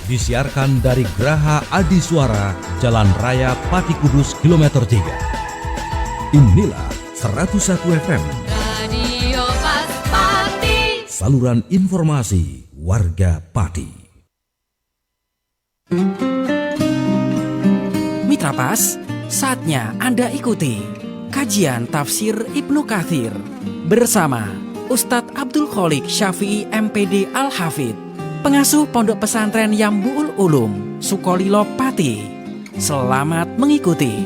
Disiarkan dari Geraha Adi Suara, Jalan Raya Pati Kudus, kilometer 3. Inilah 101 FM. Radio Pas Pati. Saluran informasi warga Pati. Mitra Pas, saatnya Anda ikuti kajian tafsir Ibnu Katsir bersama Ustadz Abdul Kholik Syafi'i MPD Al-Hafidh, pengasuh Pondok Pesantren Yambu'ul Ulum, Sukolilo Pati. Selamat mengikuti.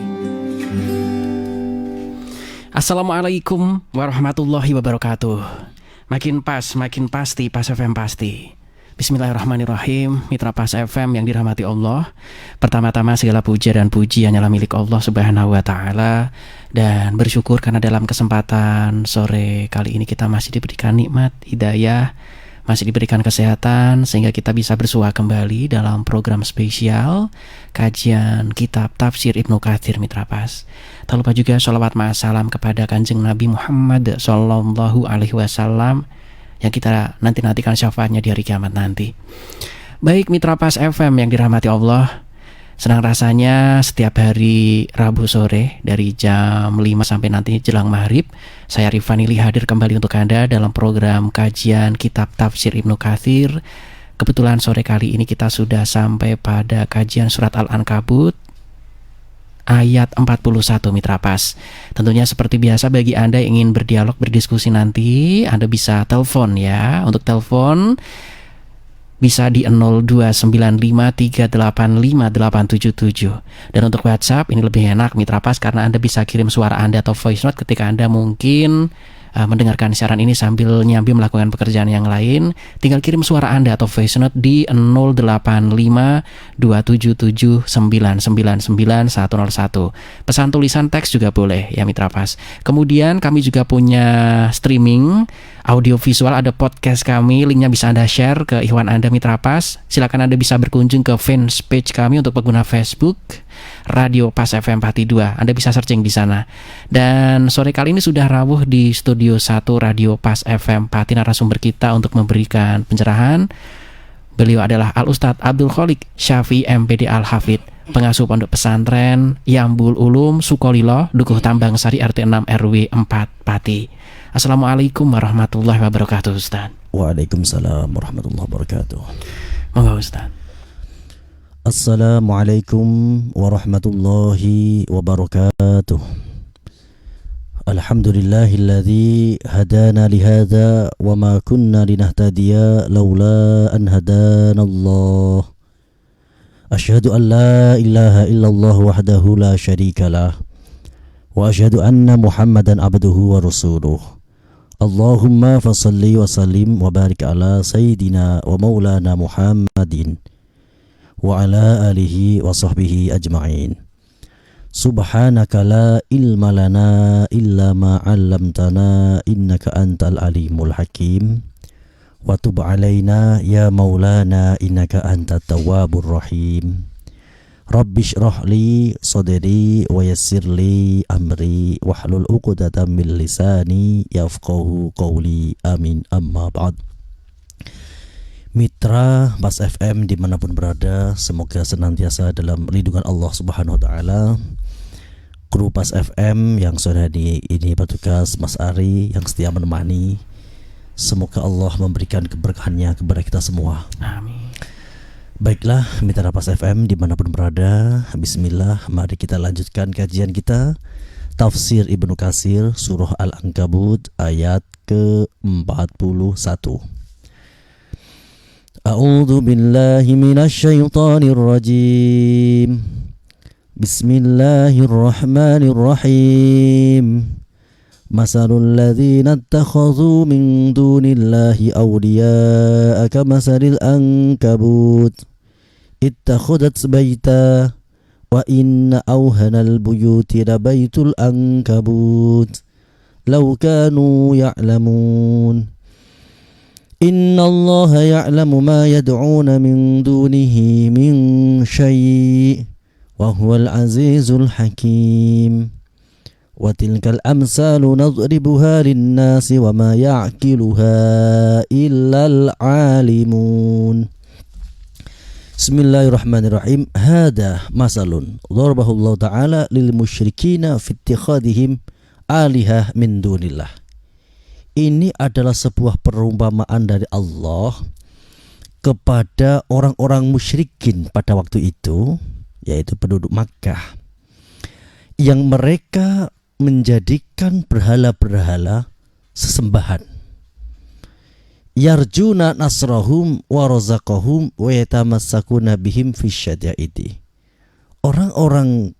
Assalamualaikum warahmatullahi wabarakatuh. Makin pas, makin pasti, Pas FM pasti. Bismillahirrahmanirrahim. Mitra Pas FM yang dirahmati Allah, pertama-tama segala puja dan puji hanyalah milik Allah Subhanahu wa ta'ala. Dan bersyukur karena dalam kesempatan sore kali ini kita masih diberikan nikmat, hidayah, masih diberikan kesehatan, sehingga kita bisa bersua kembali dalam program spesial kajian kitab tafsir Ibnu Katsir, Mitra Pas. Tak lupa juga sholawat ma'asalam kepada Kanjeng Nabi Muhammad Sallallahu Alaihi Wasallam yang kita nantikan syafaatnya di hari kiamat nanti. Baik Mitra Pas FM yang dirahmati Allah, senang rasanya setiap hari Rabu sore dari jam 5 sampai nanti jelang maghrib, saya Rifani Li hadir kembali untuk Anda dalam program kajian kitab tafsir Ibnu Katsir. Kebetulan sore kali ini kita sudah sampai pada kajian surat Al-Ankabut ayat 41, Mitra Pas. Tentunya seperti biasa bagi Anda yang ingin berdialog, berdiskusi nanti, Anda bisa telepon ya. Untuk telepon bisa di 02953858877. Dan untuk WhatsApp ini lebih enak, Mitra Pas, karena Anda bisa kirim suara Anda atau voice note ketika Anda mungkin mendengarkan siaran ini sambil nyambi melakukan pekerjaan yang lain. Tinggal kirim suara Anda atau voice note di 085277999101. Pesan tulisan teks juga boleh ya Mitra Pas. Kemudian kami juga punya streaming audio visual, ada podcast kami, linknya bisa Anda share ke ikhwan Anda Mitra Pas. Silakan Anda bisa berkunjung ke fans page kami untuk pengguna Facebook Radio Pas FM Pati 2. Anda bisa searching di sana. Dan sore kali ini sudah rawuh di Studio 1 Radio Pas FM Pati narasumber kita untuk memberikan pencerahan. Beliau adalah Al-Ustadz Abdul Kholik Syafi'i MPD Al-Hafidh, pengasuh Pondok Pesantren Yambu'ul Ulum, Sukolilo, Dukuh Tambang Sari, RT 6 RW 4 Pati. Assalamualaikum warahmatullahi wabarakatuh, Ustaz. Waalaikumsalam warahmatullahi wabarakatuh. Monggo Ustaz. Assalamualaikum warahmatullahi wabarakatuh. Alhamdulillahilladzi hadana lihada wa ma kunna linahtadiya laula an hadana Allah. Asyhadu an la ilaha illallah wahdahu la syarika lah wa asyhadu anna Muhammadan abduhu wa rasuluh. Allahumma fasalli wa sallim wa barik ala sayyidina wa maulana Muhammadin wa ala alihi wa sahbihi ajma'in. Subhanaka la ilma lana illa ma 'allamtana innaka antal alimul hakim. Wa tub 'alaina ya maulana innaka antat tawwabur rahim. Rabbi shrah li sadri wa yassir li amri wahlul 'uqdatam min lisani yafqahu qawli. Amin. Amma ba'd. Mitra Pas FM dimanapun berada, semoga senantiasa dalam lindungan Allah Subhanahu wa ta'ala. Kru Pas FM yang sore hari ini bertugas, Mas Ari yang setia menemani, semoga Allah memberikan keberkahannya kepada kita semua. Amin. Baiklah Mitra Pas FM dimanapun berada, bismillah, mari kita lanjutkan kajian kita Tafsir Ibnu Katsir Surah Al-Ankabut ayat ke-41. A'udzu billahi minasy syaithanir rajim. Bismillahirrahmanirrahim. Masalul ladzina ittakhadhu min dunillahi awliya'a kamasalil ankabut ittakhadhat baita wa inna awhanal buyuti labaitul ankabut law kanu ya'lamun. Inna Allah ya'lamu ma yad'una min dunihi min syai' wa huwal azizul hakim. Wa tilkal amsalu nadribuha linnasi wa ma ya'qiluha illal alimun. Bismillahirrahmanirrahim. Hada masalun darabahu Allah Ta'ala lil musyrikina fi ittikhadihim alihah min dunillah. Ini adalah sebuah perumpamaan dari Allah kepada orang-orang musyrikin pada waktu itu, yaitu penduduk Makkah, yang mereka menjadikan berhala-berhala sesembahan. Yarjuna nasrahum wa razaqahum wa yatamassakuna bihim fi syada'idi. Orang-orang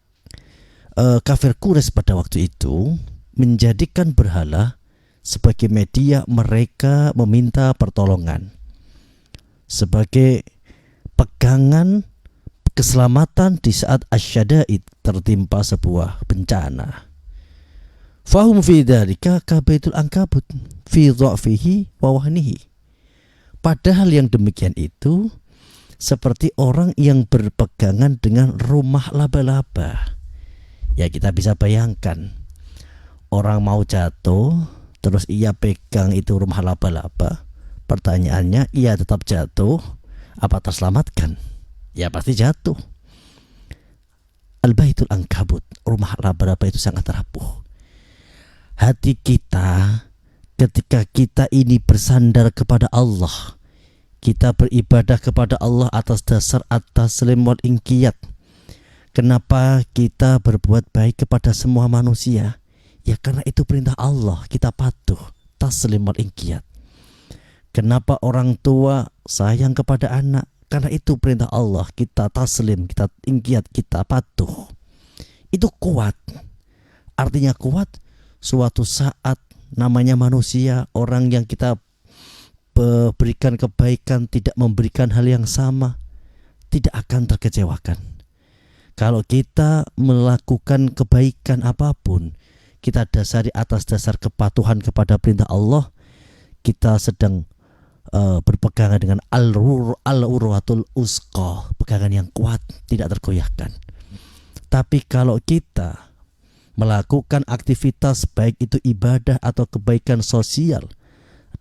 kafir Quraisy pada waktu itu menjadikan berhala sebagai media mereka meminta pertolongan, sebagai pegangan keselamatan di saat asyada'id, tertimpa sebuah bencana. Fahum fi dzalika ka baitul ankabut fi dha'fihi wa wahnihi. Padahal yang demikian itu seperti orang yang berpegangan dengan rumah laba-laba. Ya, kita bisa bayangkan, orang mau jatuh terus ia pegang itu rumah laba-laba. Pertanyaannya, ia tetap jatuh apa terselamatkan? Ya pasti jatuh. Al-baitul ankabut, rumah laba-laba itu sangat rapuh. Hati kita ketika kita ini bersandar kepada Allah, kita beribadah kepada Allah atas dasar at-taslim wal inqiyad. Kenapa kita berbuat baik kepada semua manusia? Ya karena itu perintah Allah, kita patuh, taslim wal inqiyad. Kenapa orang tua sayang kepada anak? Karena itu perintah Allah, kita taslim, kita inqiyad, kita patuh. Itu kuat. Artinya kuat, suatu saat namanya manusia, orang yang kita berikan kebaikan tidak memberikan hal yang sama, tidak akan terkecewakan. Kalau kita melakukan kebaikan apapun, kita dasari atas dasar kepatuhan kepada perintah Allah, kita sedang berpegangan dengan al-urwatul usqa, pegangan yang kuat, tidak tergoyahkan. Tapi kalau kita melakukan aktivitas baik itu ibadah atau kebaikan sosial,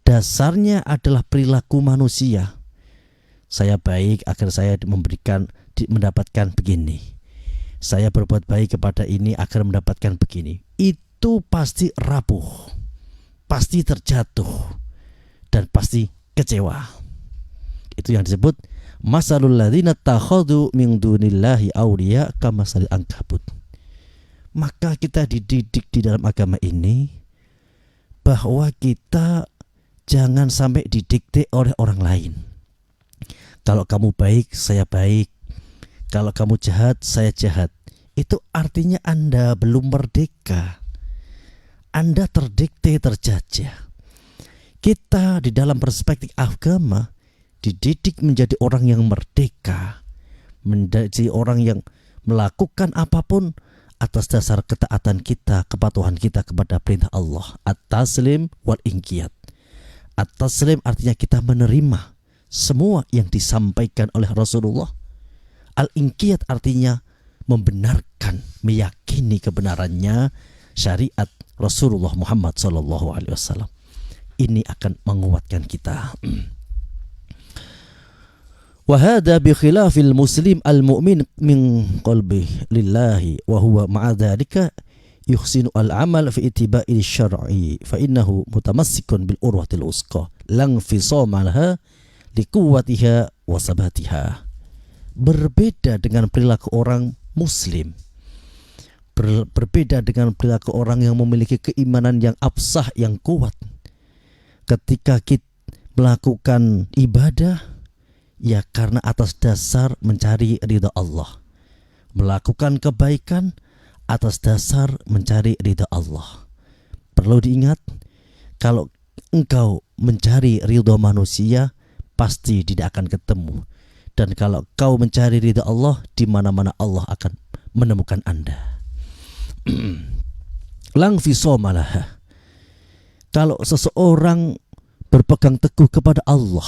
dasarnya adalah perilaku manusia. Saya baik agar saya mendapatkan begini. Saya berbuat baik kepada ini agar mendapatkan begini. Itu pasti rapuh, pasti terjatuh, dan pasti kecewa. Itu yang disebut masalul ladzina takhadhu min dunillahi awliya kamasalil ankabut. Maka kita dididik di dalam agama ini bahwa kita jangan sampai didikte oleh orang lain. Kalau kamu baik, saya baik. Kalau kamu jahat, saya jahat. Itu artinya Anda belum merdeka. Anda terdikte, terjajah. Kita di dalam perspektif agama dididik menjadi orang yang merdeka, menjadi orang yang melakukan apapun atas dasar ketaatan kita, kepatuhan kita kepada perintah Allah, at-taslim wal inqiyad. At-taslim artinya kita menerima semua yang disampaikan oleh Rasulullah. Al-inqiyad artinya membenarkan, meyakini kebenarannya syariat Rasulullah Muhammad SAW. Ini akan menguatkan kita. Wahada bi khilafil muslim al-mu'min min qalbi lillahi wa huwa ma'a dzalika yuhsinu al-amal fi ittiba'i syar'i fa innahu mutamassikun bil urwatil usqa lang fisama laha liquwwatiha wa sabatiha. Berbeda dengan perilaku orang muslim, berbeda dengan perilaku orang yang memiliki keimanan yang absah, yang kuat. Ketika kita melakukan ibadah, ya karena atas dasar mencari ridha Allah. Melakukan kebaikan atas dasar mencari ridha Allah. Perlu diingat, kalau engkau mencari ridha manusia, pasti tidak akan ketemu. Dan kalau kau mencari ridha Allah, di mana-mana Allah akan menemukan Anda. Lang fisomalaha. Kalau seseorang berpegang teguh kepada Allah,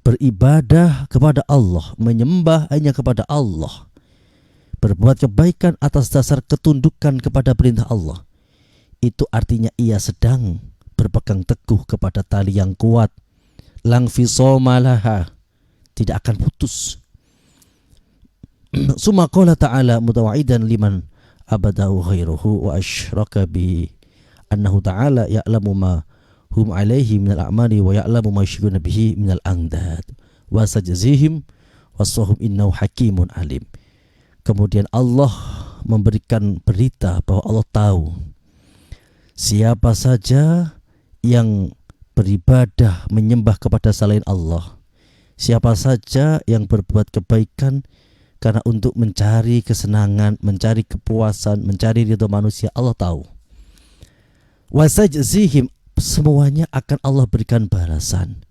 beribadah kepada Allah, menyembah hanya kepada Allah, berbuat kebaikan atas dasar ketundukan kepada perintah Allah, itu artinya ia sedang berpegang teguh kepada tali yang kuat. Lang fisomalaha, tidak akan putus. Summa qala ta'ala mutawa'idan liman abadahu ghairuhu wa asyraka bi annahu ta'ala ya'lamu ma hum alaihi minal a'mali wa ya'lamu ma yusyrikuna bihi minal andad wa sajzihim wasahum innahu hakimun alim. Kemudian Allah memberikan berita bahwa Allah tahu siapa saja yang beribadah menyembah kepada selain Allah, siapa saja yang berbuat kebaikan karena untuk mencari kesenangan, mencari kepuasan, mencari ridho manusia, Allah tahu. Wasajzihim, semuanya akan Allah berikan balasan.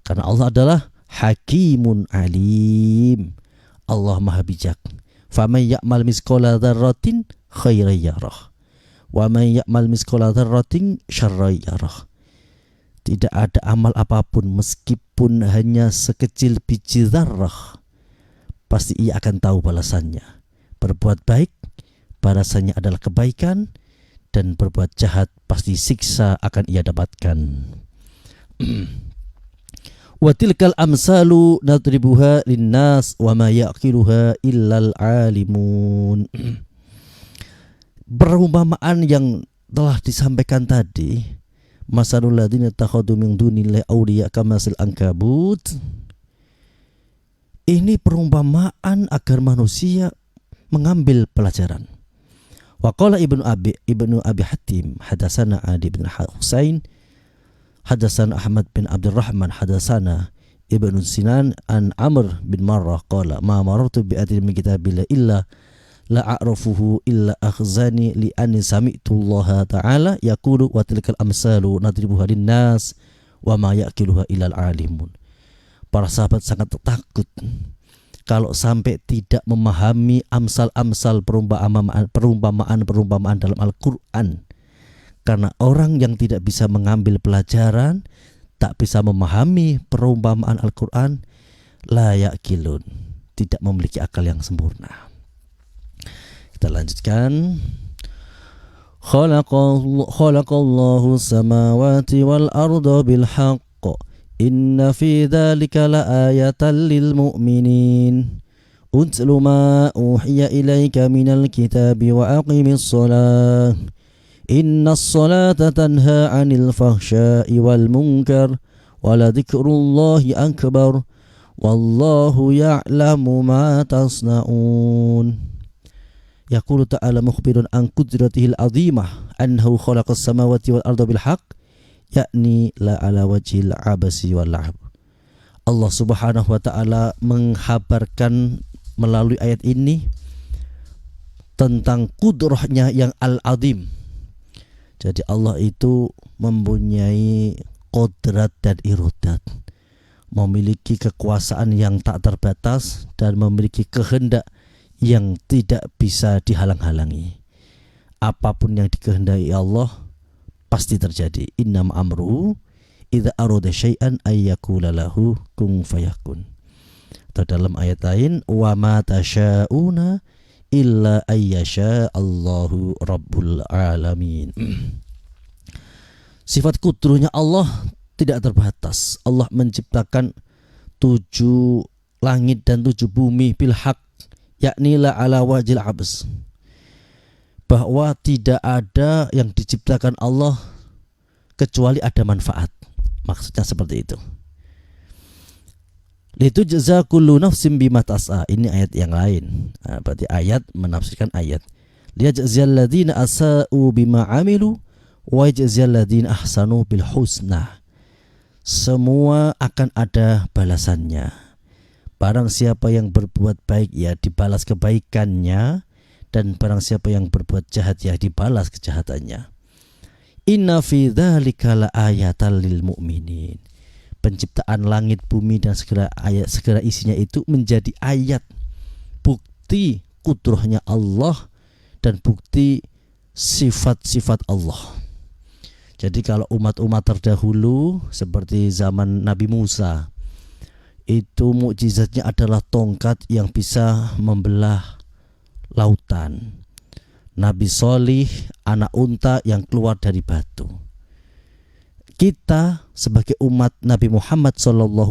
Karena Allah adalah Hakimun Alim. Allah Maha Bijak. Faman ya'mal misqala dzarratin khairan yarah. Wa man ya'mal misqala dzarratin syarran yarah. Tidak ada amal apapun meskipun hanya sekecil biji zarrah, pasti ia akan tahu balasannya. Berbuat baik, balasannya adalah kebaikan, dan berbuat jahat pasti siksa akan ia dapatkan. Wa tilkal amsalu nadribuha linnas wa ma yaqiluha illal alimun. Perumpamaan yang telah disampaikan tadi, masalul ladzina takhadu min dunillahi awliya kamasil ankabut, ini perumpamaan agar manusia mengambil pelajaran. Wa qala Ibnu Abi Hatim hadatsana Adi bin Husain hadatsana Ahmad bin Abdurrahman hadatsana Ibnu Sinan an Amr bin Marrah qala ma marartu bi ayatin min kitabillah illa la a'rafuhu illa akhzani li anni sami'tu Allah ta'ala yaqulu wa tilkal amsalu nadribuha linnas wa ma yaqiluha illal alimun. Para sahabat sangat takut kalau sampai tidak memahami amsal-amsal perumpamaan dalam Al-Quran. Karena orang yang tidak bisa mengambil pelajaran, tak bisa memahami perumpamaan Al-Quran, la yaqilun, tidak memiliki akal yang sempurna. Kita lanjutkan. Khalaqallahu samawati wal arda bil haqq inna fi dzalika laayatan lil mu'minin utlu ma uhiya ilaika minal kitabi wa aqimis shalah innas salata tanha 'anil fahsya'i wal munkar wa la dzikrullahi akbar wallahu ya'lamu ma tasna'un. Yaqulu ta'ala mukhbirun an qudratihil 'azimah annahu khalaqas samawati wal arda bil haqq yakni la ala wajhil abasi wal la'ab. Allah Subhanahu wa taala menghabarkan melalui ayat ini tentang kudrahnya yang al-azim. Jadi Allah itu mempunyai kodrat dan irodat, memiliki kekuasaan yang tak terbatas dan memiliki kehendak yang tidak bisa dihalang-halangi. Apapun yang dikehendaki Allah pasti terjadi. Innam amruhu idza arada syai'an ayyakula lahu kun fayakun. Atau dalam ayat lain, wa ma tasya'una illa ayyasha Allahu rabbul alamin. Sifat kudruhnya Allah tidak terbatas. Allah menciptakan 7 langit dan 7 bumi bil haq, yakni la ala wajil abs, bahwa tidak ada yang diciptakan Allah kecuali ada manfaat. Maksudnya seperti itu. Litu jaza kullu nafsin bima tas'a. Ini ayat yang lain. Nah, berarti ayat menafsirkan ayat. Liyajziyal ladzina asa'u bima amilu wa yajziyal ladzina ahsanu bil husna. Semua akan ada balasannya. Barang siapa yang berbuat baik, ya dibalas kebaikannya, dan barang siapa yang berbuat jahat, ya dibalas kejahatannya. Inna fi dzalika laayatan lil mu'minin. Penciptaan langit, bumi dan segala isinya itu menjadi ayat, bukti kudrahnya Allah dan bukti sifat-sifat Allah. Jadi kalau umat-umat terdahulu seperti zaman Nabi Musa, itu mukjizatnya adalah tongkat yang bisa membelah lautan. Nabi Sholih, anak unta yang keluar dari batu. Kita sebagai umat Nabi Muhammad SAW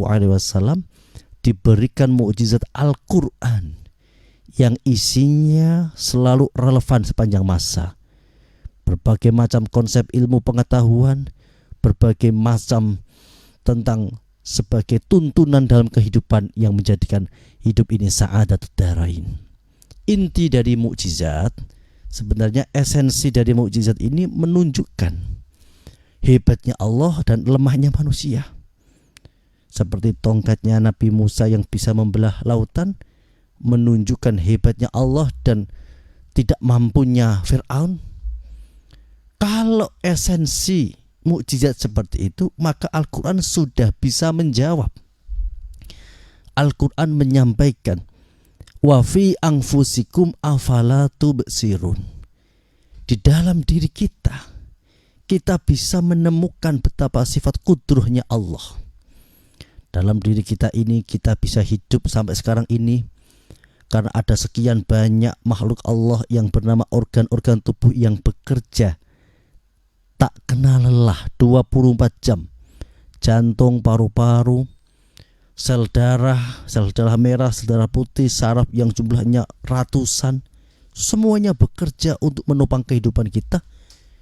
diberikan mukjizat Al-Quran yang isinya selalu relevan sepanjang masa. Berbagai macam konsep ilmu pengetahuan, berbagai macam tentang sebagai tuntunan dalam kehidupan yang menjadikan hidup ini sa'adatud darain. Inti dari mukjizat, sebenarnya esensi dari mukjizat ini menunjukkan hebatnya Allah dan lemahnya manusia. Seperti tongkatnya Nabi Musa yang bisa membelah lautan, menunjukkan hebatnya Allah dan tidak mampunya Fir'aun. Kalau esensi mukjizat seperti itu, maka Al-Quran sudah bisa menjawab. Al-Quran menyampaikan, wa fi anfusikum afala tubsirun. Di dalam diri kita bisa menemukan betapa sifat kudrohnya Allah. Dalam diri kita ini kita bisa hidup sampai sekarang ini karena ada sekian banyak makhluk Allah yang bernama organ-organ tubuh yang bekerja tak kenal lelah 24 jam. Jantung, paru-paru, sel darah merah, sel darah putih, saraf yang jumlahnya ratusan, semuanya bekerja untuk menopang kehidupan kita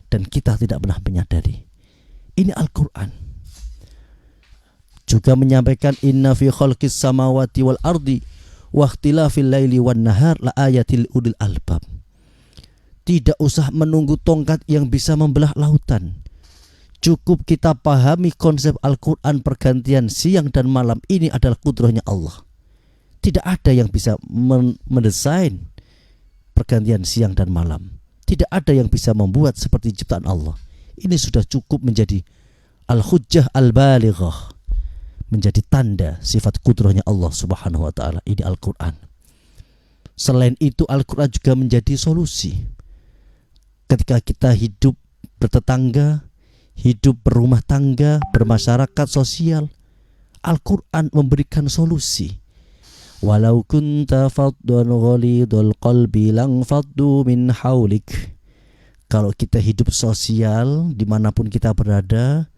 dan kita tidak pernah menyadari. Ini Al-Quran. Juga menyampaikan inna fi khalqis samawati wal ardi wa ikhtilafil laili wan nahar la ayatil ulil albab. Tidak usah menunggu tongkat yang bisa membelah lautan. Cukup kita pahami konsep Al-Quran pergantian siang dan malam. Ini adalah kudrohnya Allah. Tidak ada yang bisa mendesain pergantian siang dan malam. Tidak ada yang bisa membuat seperti ciptaan Allah. Ini sudah cukup menjadi al-hujjah al-balighah, menjadi tanda sifat kudrohnya Allah subhanahu wa ta'ala. Ini Al-Quran. Selain itu Al-Quran juga menjadi solusi. Ketika kita hidup bertetangga, hidup berumah tangga, bermasyarakat sosial, Al-Quran memberikan solusi. Walau kunta faddan ghalidul qalbi lang faddu min haulik. Kalau kita hidup sosial dimanapun kita berada,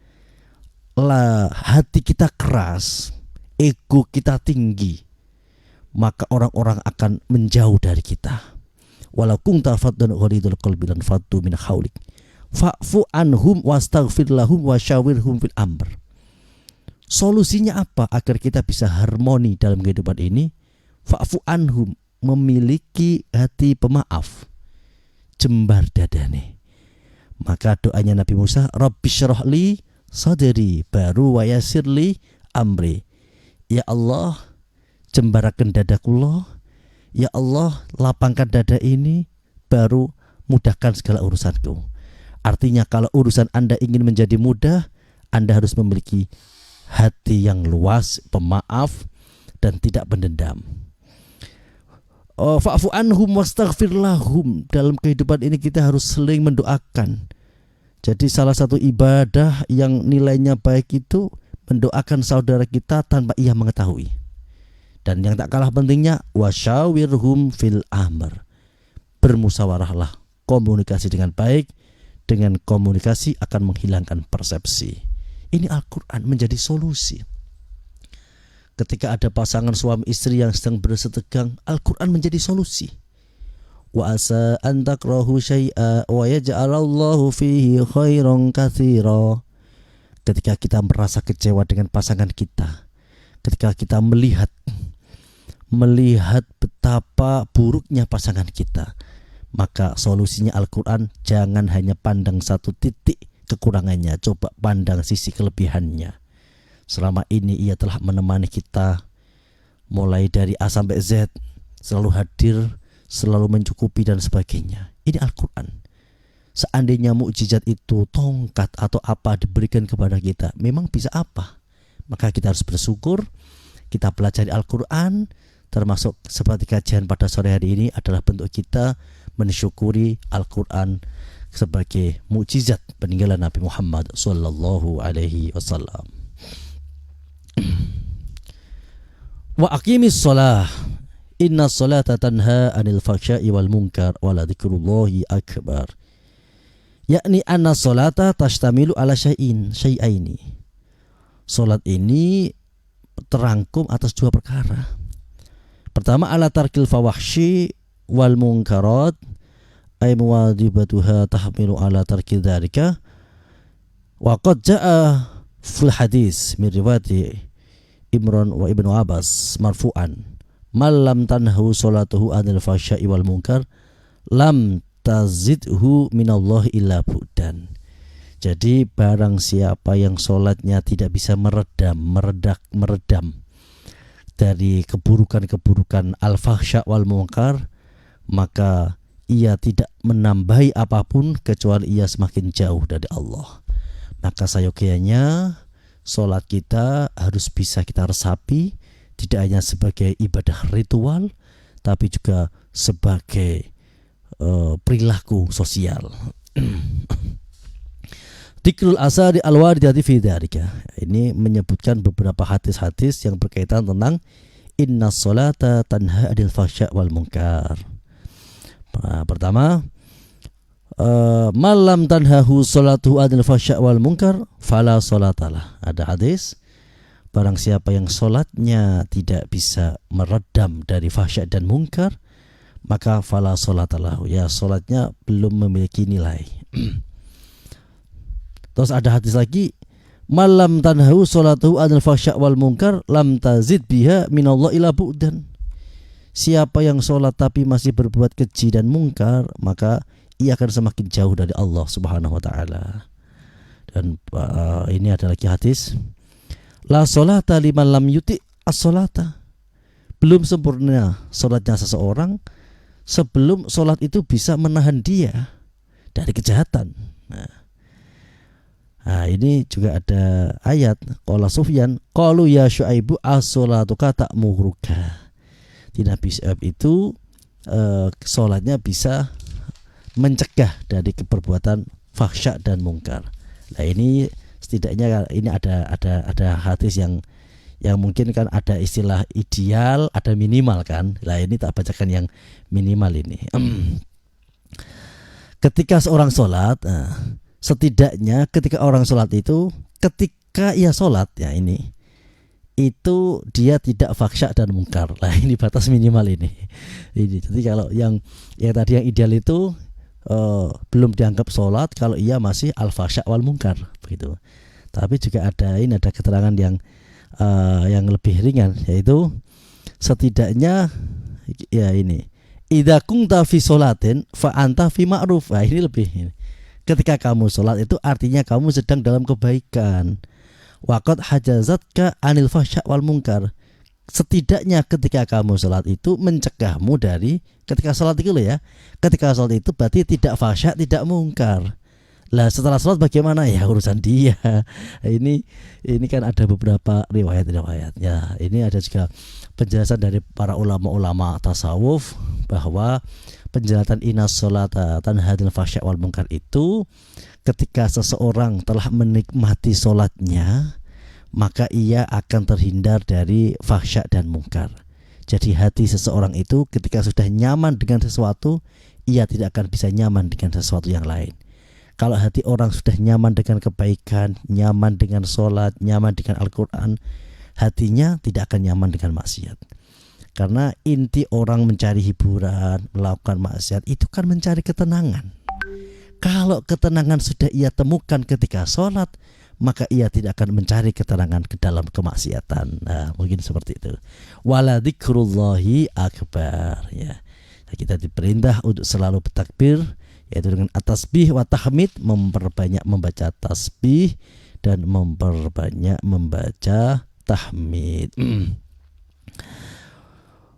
hati kita keras, ego kita tinggi, maka orang-orang akan menjauh dari kita. Walau kunta faddan ghalidul qalbi lan faddu min haulik. Fa'fu anhum wastaghfir lahum wasyawirhum fil amr. Solusinya apa agar kita bisa harmoni dalam kehidupan ini? Fa'fu anhum, memiliki hati pemaaf, jembar dadane. Maka doanya Nabi Musa, Rabbi syrahli sadri baru wa yassirli amri. Ya Allah, jembarakan dadakullah. Ya Allah, lapangkan dada ini, baru mudahkan segala urusanku. Artinya kalau urusan Anda ingin menjadi mudah, Anda harus memiliki hati yang luas, pemaaf, dan tidak mendendam. Fa'fu anhum wastaghfir lahum. Dalam kehidupan ini kita harus sering mendoakan. Jadi salah satu ibadah yang nilainya baik itu mendoakan saudara kita tanpa ia mengetahui. Dan yang tak kalah pentingnya, wasyawirhum fil amr. Bermusyawarahlah, komunikasi dengan baik. Dengan komunikasi akan menghilangkan persepsi. Ini Al-Quran menjadi solusi. Ketika ada pasangan suami istri yang sedang bersetegang, Al-Quran menjadi solusi. Wa asa an takrahu syai'a wa yaj'alallahu fihi khairan katsira. Ketika kita merasa kecewa dengan pasangan kita, ketika kita melihat betapa buruknya pasangan kita, maka solusinya Al-Quran, jangan hanya pandang satu titik kekurangannya, coba pandang sisi kelebihannya. Selama ini ia telah menemani kita mulai dari A sampai Z, selalu hadir, selalu mencukupi dan sebagainya. Ini Al-Quran. Seandainya mukjizat itu tongkat atau apa diberikan kepada kita, memang bisa apa? Maka kita harus bersyukur. Kita pelajari Al-Quran, termasuk seperti kajian pada sore hari ini adalah bentuk kita mensyukuri Al-Quran sebagai mukjizat peninggalan Nabi Muhammad sallallahu alaihi wasallam. Wa aqimis shalah inna sholata tanha anil fahsya'i wal munkar wa la dzikrullahi akbar. Yakni anna sholata tashtamilu ala syai'aini. Salat ini terangkum atas dua perkara. Pertama, ala tarkil fawahshi wal munkarat ay muwadibatuha tahmilu ala tarkil dzalika. Wa qad jaa fil hadis min riwayati Imran wa Ibnu Abbas marfu'an man lam tanhu salatuhu anil fahsya'i wal munkar lam tazidhu minallahi illa bu'dan. Jadi barang siapa yang sholatnya tidak bisa meredam dari keburukan-keburukan al-fahsya wal munkar, maka ia tidak menambahi apapun kecuali ia semakin jauh dari Allah. Maka sayogianya sholat kita harus bisa kita resapi, tidak hanya sebagai ibadah ritual, tapi juga sebagai perilaku sosial. Dzikrul asari al-waridati fi dzalika. Ini menyebutkan beberapa hadis-hadis yang berkaitan tentang innas sholata tanha 'anil fahsya' wal munkar. Pertama, malam tanhahu sholatuhu 'anil fahsya' wal munkar fala sholatalah. Ada hadis, barang siapa yang sholatnya tidak bisa meredam dari fahsya' dan munkar, maka fala sholatalah, ya sholatnya belum memiliki nilai. Terus ada hadis lagi, malam tanhahu sholatuhu 'anil fahsya' wal munkar lam tazid biha minallah ila bu'dan. Siapa yang sholat tapi masih berbuat keji dan munkar, maka ia akan semakin jauh dari Allah Subhanahu wa taala. Dan ini ada lagi hadis, la sholata liman lam yuti as-sholata. Belum sempurna sholatnya seseorang sebelum sholat itu bisa menahan dia dari kejahatan. Nah, ini juga ada ayat, qala Sufyan qalu ya Syuaibu as-sholatuka ta'muruka. Di Nabi Syuaib itu sholatnya bisa mencegah dari perbuatan fahsya dan munkar. Nah, ini setidaknya ini ada hadis yang mungkin kan ada istilah ideal, ada minimal kan. Nah, ini tak bacakan yang minimal ini. Ketika seorang sholat, setidaknya ketika orang sholat itu, ketika ia sholat ya ini, itu dia tidak fahsya dan munkar. Nah, ini batas minimal ini. Jadi kalau yang tadi yang ideal itu belum dianggap sholat kalau ia masih al-fahsya wal munkar begitu. Tapi juga ada keterangan yang lebih ringan, yaitu setidaknya ya ini, idza kunta fi sholatin fa anta fi ma'ruf. Nah, ini lebih ini. Ketika kamu sholat itu artinya kamu sedang dalam kebaikan. Waqad hajazatka anil fahsya wal munkar. Setidaknya ketika kamu sholat itu mencegahmu dari, ketika sholat itu loh ya, ketika sholat itu berarti tidak fahsya, tidak munkar. Lah setelah sholat bagaimana ya, urusan dia. Ini kan ada beberapa riwayat ya. Ini ada juga penjelasan dari para ulama-ulama tasawuf bahwa penjelasan innas sholata tanha 'anil fahsya wal munkar itu ketika seseorang telah menikmati sholatnya, maka ia akan terhindar dari fahsya dan munkar. Jadi hati seseorang itu ketika sudah nyaman dengan sesuatu, ia tidak akan bisa nyaman dengan sesuatu yang lain. Kalau hati orang sudah nyaman dengan kebaikan, nyaman dengan sholat, nyaman dengan Al-Quran, hatinya tidak akan nyaman dengan maksiat. Karena inti orang mencari hiburan, melakukan maksiat itu kan mencari ketenangan. Kalau ketenangan sudah ia temukan ketika sholat, maka ia tidak akan mencari ketenangan ke dalam kemaksiatan. Nah, mungkin seperti itu. Wala dzikrullahi akbar ya. Kita diperintah untuk selalu bertakbir, yaitu dengan at-tasbih wa tahmid, memperbanyak membaca tasbih dan memperbanyak membaca tahmid.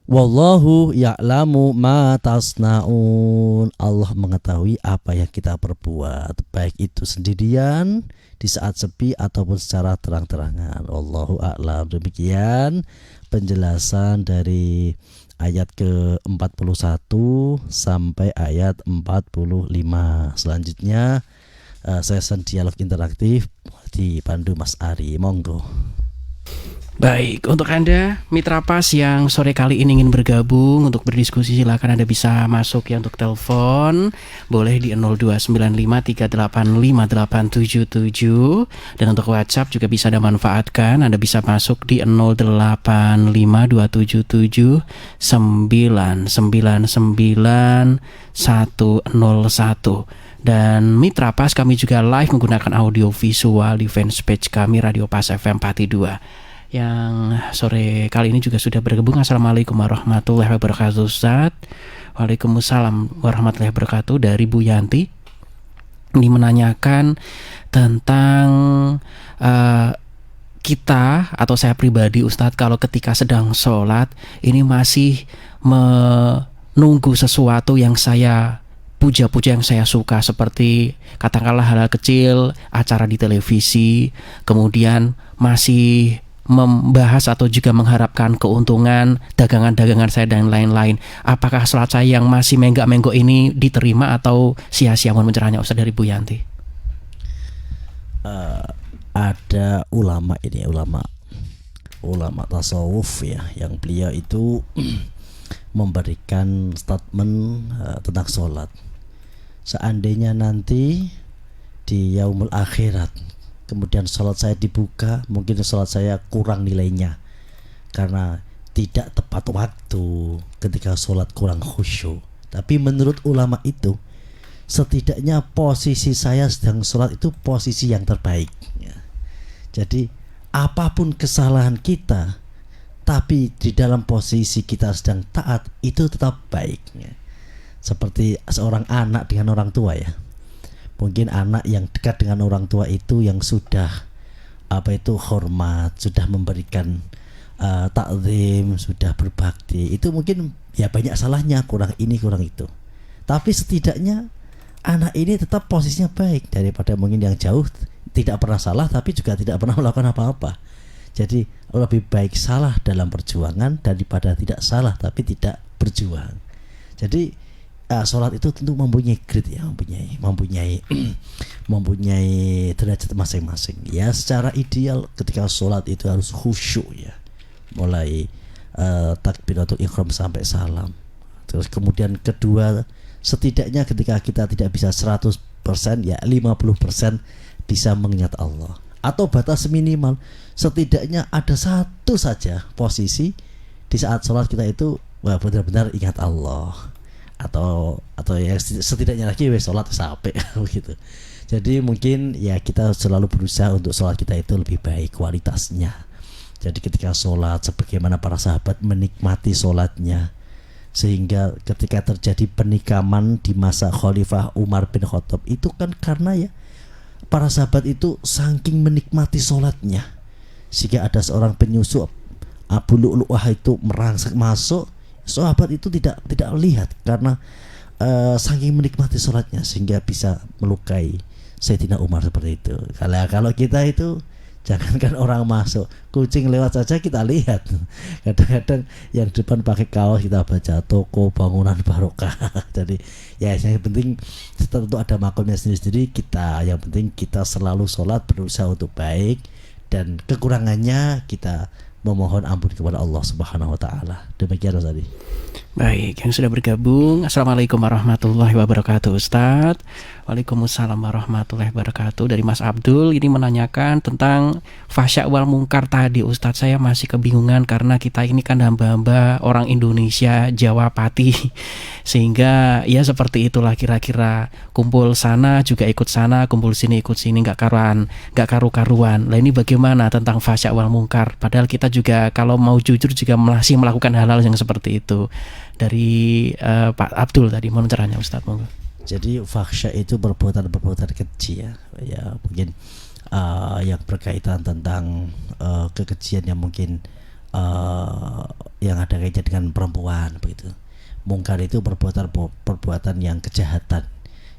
Wallahu ya'lamu ma tasnaun. Allah mengetahui apa yang kita perbuat, baik itu sendirian, di saat sepi ataupun secara terang-terangan. Wallahu a'lam. Demikian penjelasan dari ayat ke-41 sampai ayat 45. Selanjutnya sesi dialog interaktif dipandu Mas Ari. Monggo. Baik, untuk Anda Mitra Pas yang sore kali ini ingin bergabung untuk berdiskusi, silakan Anda bisa masuk ya untuk telepon. Boleh di 02953855877 dan untuk WhatsApp juga bisa Anda manfaatkan. Anda bisa masuk di 085277999101. Dan Mitra Pas kami juga live menggunakan audio visual di fanspage kami Radio Pas FM Pati 2. Yang sore kali ini juga sudah bergabung. Assalamualaikum warahmatullahi wabarakatuh Ustaz. Waalaikumsalam warahmatullahi wabarakatuh. Dari Bu Yanti ini menanyakan tentang kita atau saya pribadi Ustadz, kalau ketika sedang sholat ini masih menunggu sesuatu yang saya puja-puja, yang saya suka, seperti katakanlah hal-hal kecil, acara di televisi, kemudian masih membahas atau juga mengharapkan keuntungan dagangan-dagangan saya dan lain-lain. Apakah sholat saya yang masih menggak-menggok ini diterima atau sia-sia? Mohon pencerahannya Ustaz dari Bu Yanti. Ada ulama ini, ulama tasawuf ya, yang beliau itu memberikan statement tentang sholat. Seandainya nanti di yaumul akhirat kemudian sholat saya dibuka, mungkin sholat saya kurang nilainya karena tidak tepat waktu, ketika sholat kurang khusyuk. Tapi menurut ulama itu, setidaknya posisi saya sedang sholat itu posisi yang terbaik ya. Jadi apapun kesalahan kita, tapi di dalam posisi kita sedang taat, itu tetap baik ya. Seperti seorang anak dengan orang tua ya. Mungkin anak yang dekat dengan orang tua itu yang sudah hormat, sudah memberikan takzim, sudah berbakti, itu mungkin ya banyak salahnya, kurang ini kurang itu. Tapi setidaknya anak ini tetap posisinya baik daripada mungkin yang jauh tidak pernah salah tapi juga tidak pernah melakukan apa-apa. Jadi lebih baik salah dalam perjuangan daripada tidak salah tapi tidak berjuang. Jadi sholat itu tentu mempunyai grade ya, mempunyai derajat masing-masing. Ya secara ideal ketika sholat itu harus khusyuk ya, mulai takbiratul ihram sampai salam. Terus kemudian kedua, setidaknya ketika kita tidak bisa 100% ya 50% bisa mengingat Allah. Atau batas minimal setidaknya ada satu saja posisi di saat sholat kita itu benar-benar ingat Allah. Atau ya setidaknya lagi sholat sampai begitu. Jadi mungkin ya kita selalu berusaha untuk sholat kita itu lebih baik kualitasnya. Jadi ketika sholat sebagaimana para sahabat menikmati sholatnya, sehingga ketika terjadi penikaman di masa Khalifah Umar bin Khattab itu kan karena ya para sahabat itu saking menikmati sholatnya, sehingga ada seorang penyusup Abu Lu'lu'ah itu merangsek masuk. Sahabat itu tidak lihat karena saking menikmati sholatnya sehingga bisa melukai Sayyidina Umar seperti itu. Kalau kita itu jangankan orang masuk, kucing lewat saja kita lihat. Kadang-kadang yang depan pakai kaos kita baca toko bangunan barokah. Jadi ya yang penting tentu ada makomnya sendiri-sendiri. Yang penting kita selalu sholat berusaha untuk baik, dan kekurangannya kita memohon ampun kepada Allah Subhanahu wa taala. Demikian tadi. Baik, yang sudah bergabung, Assalamualaikum warahmatullahi wabarakatuh Ustadz. Waalaikumsalam warahmatullahi wabarakatuh. Dari Mas Abdul ini menanyakan tentang fasya wal mungkar tadi Ustadz. Saya masih kebingungan karena kita ini kan hamba-hamba orang Indonesia, Jawa Pati, sehingga ya seperti itulah kira-kira, kumpul sana juga ikut sana, kumpul sini ikut sini, nggak karu-karuan. Lah ini bagaimana tentang fasya wal mungkar? Padahal kita juga kalau mau jujur juga masih melakukan hal-hal yang seperti itu. Dari Pak Abdul tadi, mohon pencerahannya Ustaz, monggo. Jadi fahsya itu perbuatan-perbuatan kecil ya mungkin yang berkaitan tentang kekejian yang mungkin yang ada kaitan dengan perempuan begitu. Mungkar itu perbuatan yang kejahatan,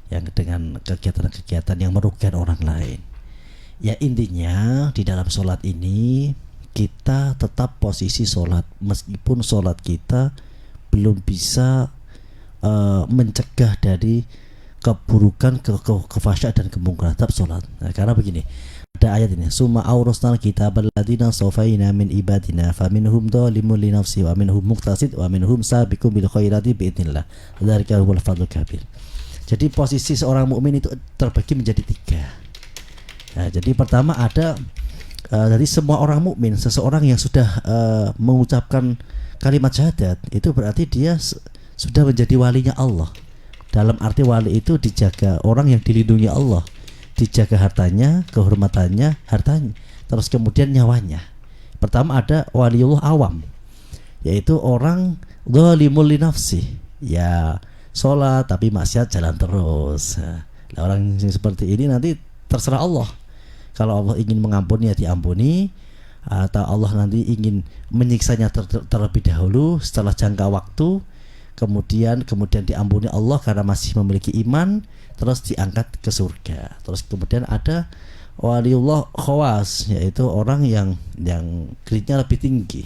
yang dengan kegiatan-kegiatan yang merugikan orang lain. Ya intinya di dalam sholat ini kita tetap posisi sholat, meskipun sholat kita belum bisa mencegah dari keburukan, kefahsyaan dan kemungkaran tetap sholat. Nah, karena begini, Ada ayat ini, summa aurasnal kitabal ladzina safaina min ibadina faminhum dzalimun li nafsi wa minhum muqtasid wa minhum sabiqun bil khairati biidznillah. Dzalika huwal fadlul kabir. Jadi posisi seorang mukmin itu terbagi menjadi 3. Nah, jadi pertama ada dari semua orang mukmin, seseorang yang sudah mengucapkan kalimat syahadat itu berarti dia sudah menjadi walinya Allah. Dalam arti wali itu dijaga, orang yang dilindungi Allah, dijaga hartanya, kehormatannya, hartanya, terus kemudian nyawanya. Pertama ada waliullah awam, yaitu orang zalimul li nafsi, ya sholat tapi maksiat jalan terus. Nah, orang yang seperti ini nanti terserah Allah. Kalau Allah ingin mengampuni ya diampuni, atau Allah nanti ingin menyiksanya terlebih dahulu setelah jangka waktu, kemudian diampuni Allah karena masih memiliki iman, terus diangkat ke surga. Terus kemudian ada waliullah khawas, yaitu orang yang grade-nya lebih tinggi,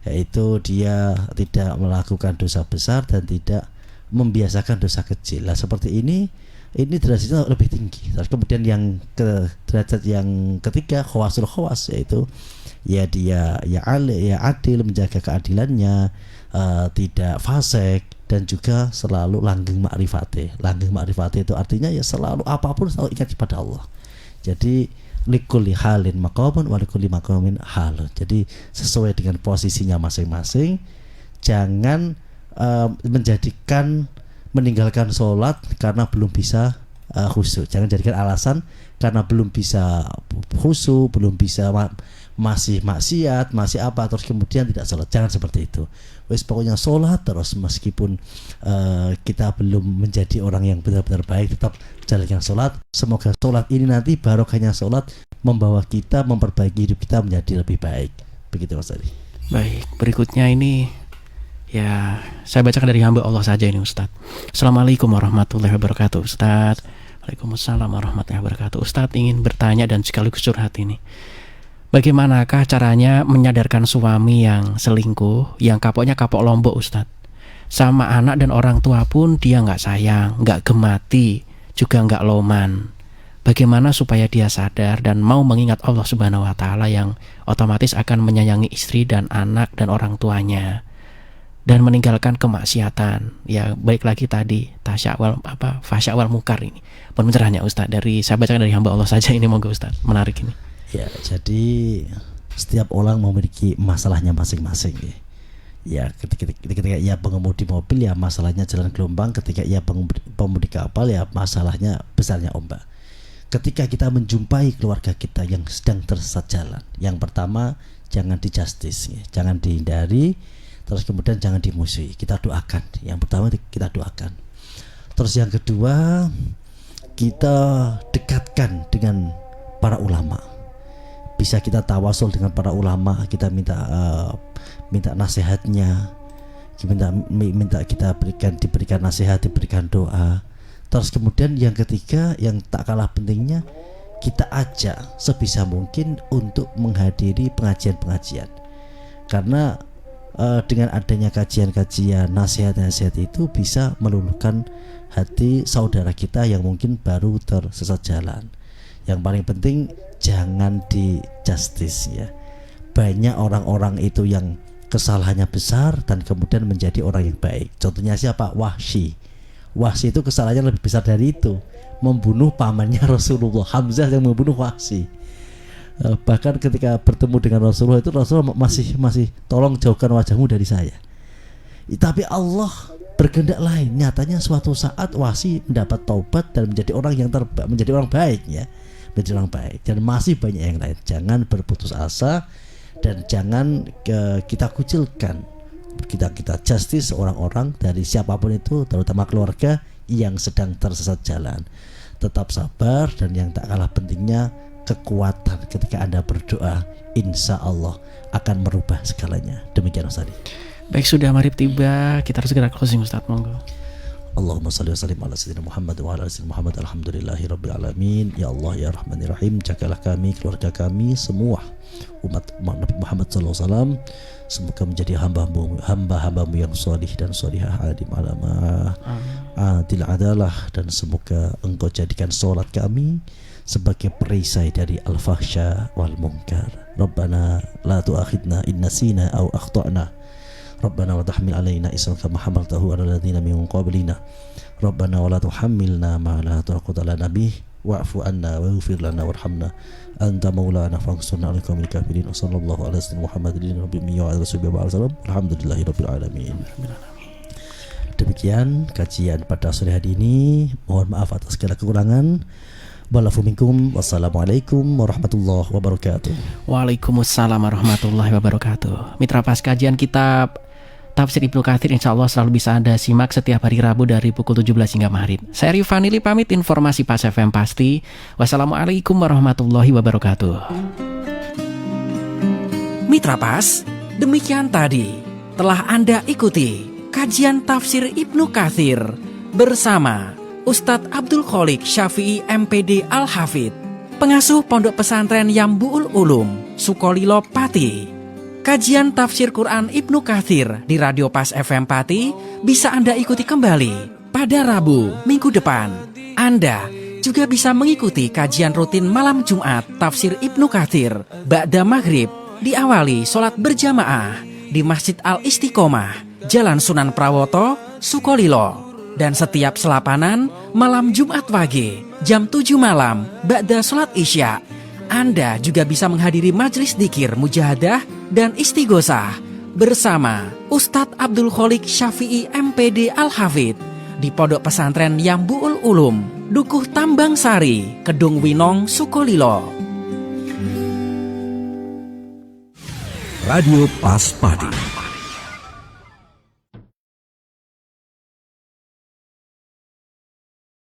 yaitu dia tidak melakukan dosa besar dan tidak membiasakan dosa kecil. Nah, seperti ini derajatnya lebih tinggi. Terus kemudian yang derajat yang ketiga khawasul khawas, yaitu ya dia ya adil, menjaga keadilannya, tidak fasik, dan juga selalu langgeng ma'rifate. Langgeng ma'rifate itu artinya ya selalu apapun selalu ingat kepada Allah. Jadi likulli halin maqamun wa likulli maqamin halun. Jadi sesuai dengan posisinya masing-masing. Jangan meninggalkan sholat karena belum bisa khusyuk. Jangan jadikan alasan karena belum bisa khusyuk, belum bisa masih maksiat, masih apa, terus kemudian tidak sholat. Jangan seperti itu. Wes pokoknya sholat terus, meskipun kita belum menjadi orang yang benar-benar baik, tetap jalankan sholat. Semoga sholat ini nanti barokahnya sholat membawa kita, memperbaiki hidup kita menjadi lebih baik. Begitu Mas Adi. Baik, berikutnya ini ya saya bacakan dari hamba Allah saja ini Ustadz. Assalamualaikum warahmatullahi wabarakatuh Ustadz. Waalaikumsalam warahmatullahi wabarakatuh. Ustadz ingin bertanya dan sekaligus curhat ini. Bagaimanakah caranya menyadarkan suami yang selingkuh, yang kapoknya kapok lombok Ustadz? Sama anak dan orang tua pun dia gak sayang, gak gemati, juga gak loman. Bagaimana supaya dia sadar dan mau mengingat Allah Subhanahu wa Ta'ala yang otomatis akan menyayangi istri dan anak dan orang tuanya, dan meninggalkan kemaksiatan. Ya baik lagi tadi fasya'wal mungkar ini. Mohon penjelasannya Ustaz, saya bacakan dari hamba Allah saja ini, monggo Ustaz. Menarik ini. Ya, jadi setiap orang memiliki masalahnya masing-masing ya. Ya, ketika ia pengemudi mobil ya masalahnya jalan gelombang, ketika ia pengemudi kapal ya masalahnya besarnya ombak. Ketika kita menjumpai keluarga kita yang sedang tersesat jalan, yang pertama jangan di-justice ya, jangan dihindari. Terus kemudian jangan dimusuhi, kita doakan. Yang pertama kita doakan. Terus yang kedua, kita dekatkan dengan para ulama. Bisa kita tawasul dengan para ulama, kita minta nasihatnya, minta kita diberikan nasihat, diberikan doa. Terus kemudian yang ketiga, yang tak kalah pentingnya, kita ajak sebisa mungkin untuk menghadiri pengajian-pengajian. Karena dengan adanya kajian-kajian, nasihat-nasihat itu bisa meluluhkan hati saudara kita yang mungkin baru tersesat jalan. Yang paling penting jangan di-justice ya. Banyak orang-orang itu yang kesalahannya besar dan kemudian menjadi orang yang baik. Contohnya siapa? Wahsy itu kesalahannya lebih besar dari itu, membunuh pamannya Rasulullah. Hamzah yang membunuh Wahsy. Bahkan ketika bertemu dengan Rasulullah itu Rasulullah masih tolong jauhkan wajahmu dari saya. Tapi Allah berkehendak lain. Nyatanya suatu saat Wahsy mendapat taubat dan menjadi orang yang menjadi orang baik ya, menjadi orang baik. Dan masih banyak yang lain. Jangan berputus asa dan jangan kita kucilkan, kita justice orang-orang dari siapapun itu, terutama keluarga yang sedang tersesat jalan. Tetap sabar, dan yang tak kalah pentingnya kekuatan ketika Anda berdoa, insya Allah akan merubah segalanya. Demikian Ustaz. Baik, sudah maghrib tiba, kita harus segera closing Ustaz, monggo. Allahumma salli wa sallim ala sayyidina Muhammad wa ala sayyidina Muhammad. Alhamdulillahi rabbil alamin. Ya Allah ya Rahmanir Rahim, jagalah kami, keluarga kami, semua umat Nabi Muhammad SAW. Semoga menjadi hamba-hambamu yang solih dan solihah, alim alamah, adil adalah. Dan semoga Engkau jadikan sholat kami sebagai perisai dari al-fahsya wal munkar. Rabbana la tu'akhidna in nasina aw akhtana. Rabbana wa tahmil alaina isran kama hamaltahu ala alladziina min qablina. Rabbana wa la tuhammilna ma la taqata lana bih wa'fu anna waghfir lana warhamna anta maulana fansurna 'alal qaumil kafirin. Sallallahu ala sayyidina Muhammadin nabiyyi wa ala alihi wasallam. Alhamdulillahirabbil alamin. Demikian kajian pada sore hari ini. Mohon maaf atas segala kekurangan. Barakallahu minkum. Wassalamualaikum warahmatullahi wabarakatuh. Waalaikumsalam warahmatullahi wabarakatuh. Mitra Pas, kajian kitab Tafsir Ibnu Katsir insya Allah selalu bisa Anda simak setiap hari Rabu dari pukul 17 hingga Maghrib. Saya Rifanili pamit, informasi Pas FM pasti. Wassalamualaikum warahmatullahi wabarakatuh. Mitra Pas, demikian tadi telah Anda ikuti kajian Tafsir Ibnu Katsir bersama Ustadz Abdul Kholiq Syafi'i MPD Al-Hafidh, pengasuh Pondok Pesantren Yambu'ul Ulum, Sukolilo Pati. Kajian Tafsir Quran Ibnu Katsir di Radio Pas FM Pati bisa Anda ikuti kembali pada Rabu minggu depan. Anda juga bisa mengikuti kajian rutin malam Jumat Tafsir Ibnu Katsir ba'da maghrib, diawali sholat berjamaah di Masjid Al-Istiqomah, Jalan Sunan Prawoto, Sukolilo. Dan setiap selapanan malam Jumat Wage jam 7 malam ba'da sholat Isya. Anda juga bisa menghadiri majelis dzikir mujahadah dan istighosah bersama Ustadz Abdul Kholiq Syafi'i MPD Al-Hafidh di Pondok Pesantren Yambu'ul Ulum, Dukuh Tambang Sari, Kedung Winong, Sukolilo. Radio Pas Pati.